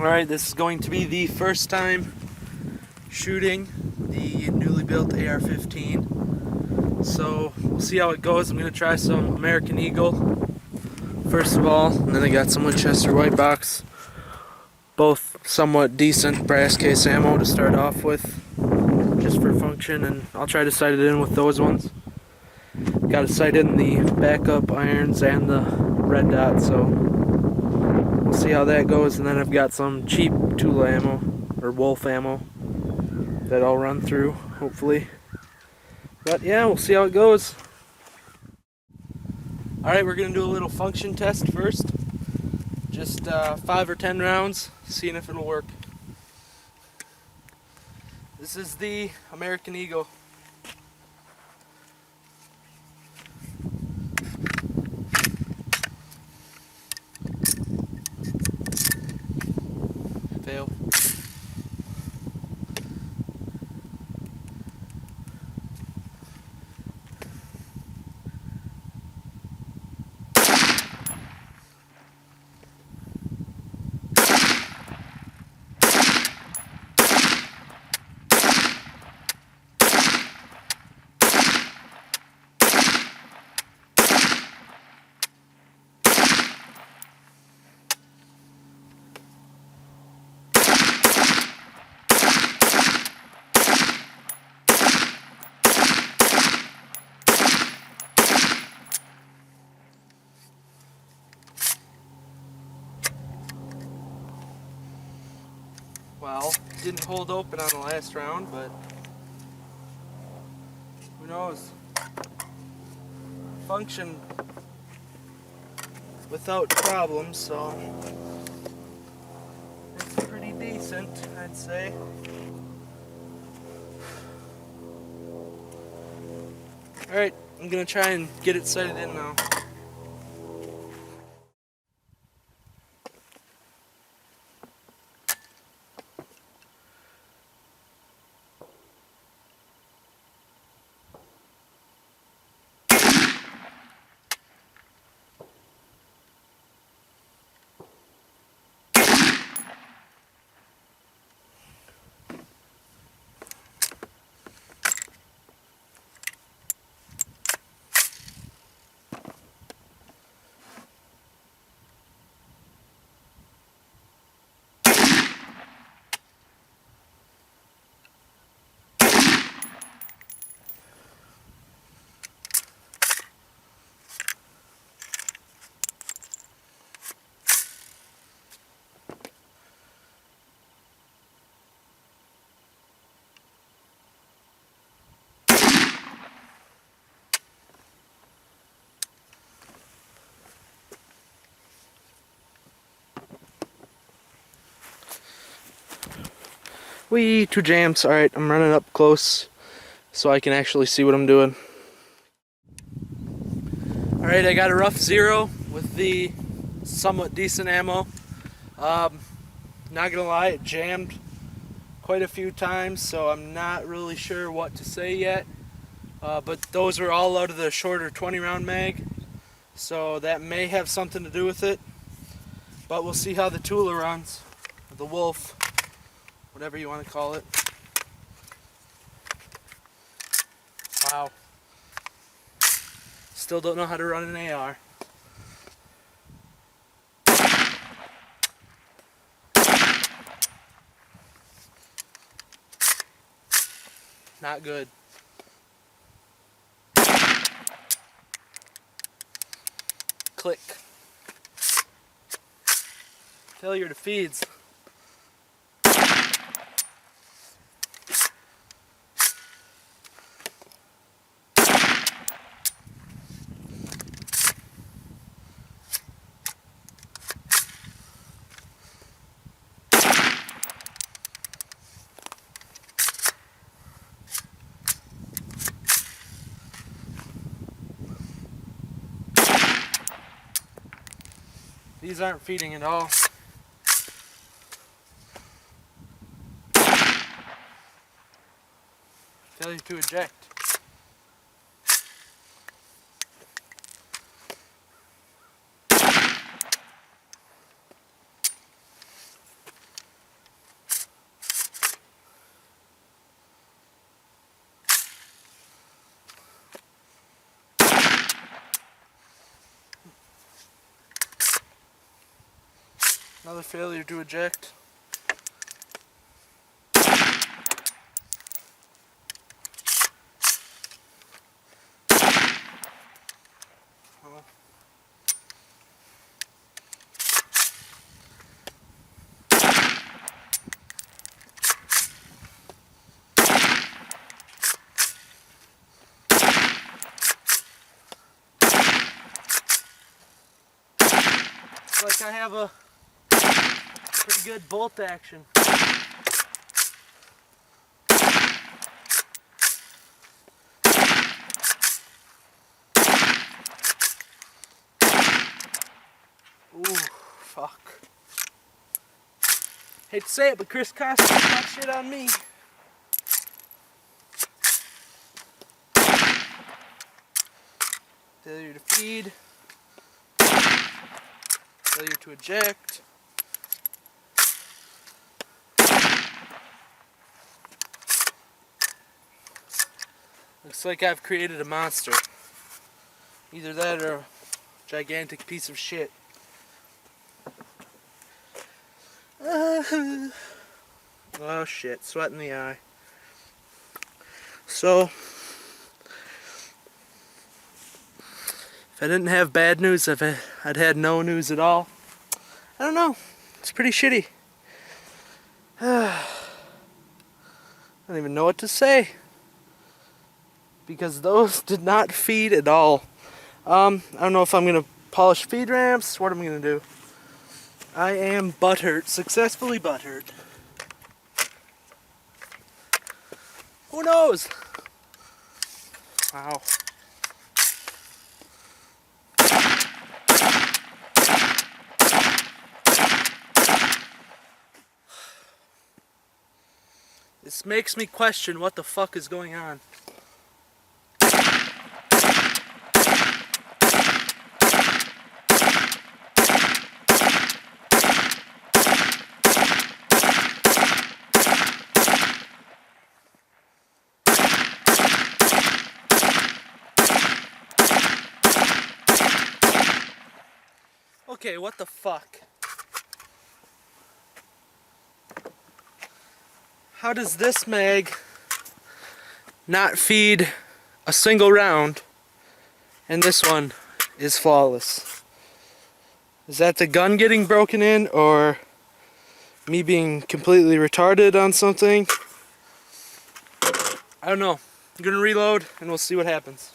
Alright, this is going to be the first time shooting the newly built AR-15. So we'll see how it goes. I'm going to try some American Eagle first of all, and then I got some Winchester White Box. Both somewhat decent brass case ammo to start off with, just for function, and I'll try to sight it in with those ones. Got to sight in the backup irons and the red dot, so we'll see how that goes. And then I've got some cheap Tula ammo, or Wolf ammo, that I'll run through, hopefully. But yeah, we'll see how it goes. Alright, we're going to do a little function test first. Just 5 or 10 rounds, seeing if it'll work. This is the American Eagle. Fail. Well, didn't hold open on the last round, but who knows? Functioned without problems, so it's pretty decent, I'd say. Alright, I'm gonna try and get it sighted in now. Whee, 2 jams. Alright, I'm running up close so I can actually see what I'm doing. Alright, I got a rough 0 with the somewhat decent ammo. Not gonna lie, it jammed quite a few times, so I'm not really sure what to say yet. But those were all out of the shorter 20 round mag, so that may have something to do with it. But we'll see how the Tula runs, the Wolf, whatever you want to call it. Wow. Still don't know how to run an AR. Not good. Click. Failure to feeds. These aren't feeding at all. Failure to eject. Another failure to eject. Like I have a pretty good bolt action. Ooh, fuck. Hate to say it, but Chris Costa got shit on me. Failure to feed. Failure to eject. Looks like I've created a monster. Either that or a gigantic piece of shit. Oh shit, sweat in the eye. So, if I didn't have bad news, if I'd had no news at all, I don't know, it's pretty shitty. I don't even know what to say, because those did not feed at all. I don't know if I'm going to polish feed ramps, what am I going to do? I am butthurt, successfully butthurt. Who knows? Wow. This makes me question what the fuck is going on. Okay, what the fuck? How does this mag not feed a single round and this one is flawless? Is that the gun getting broken in or me being completely retarded on something? I don't know. I'm gonna reload and we'll see what happens.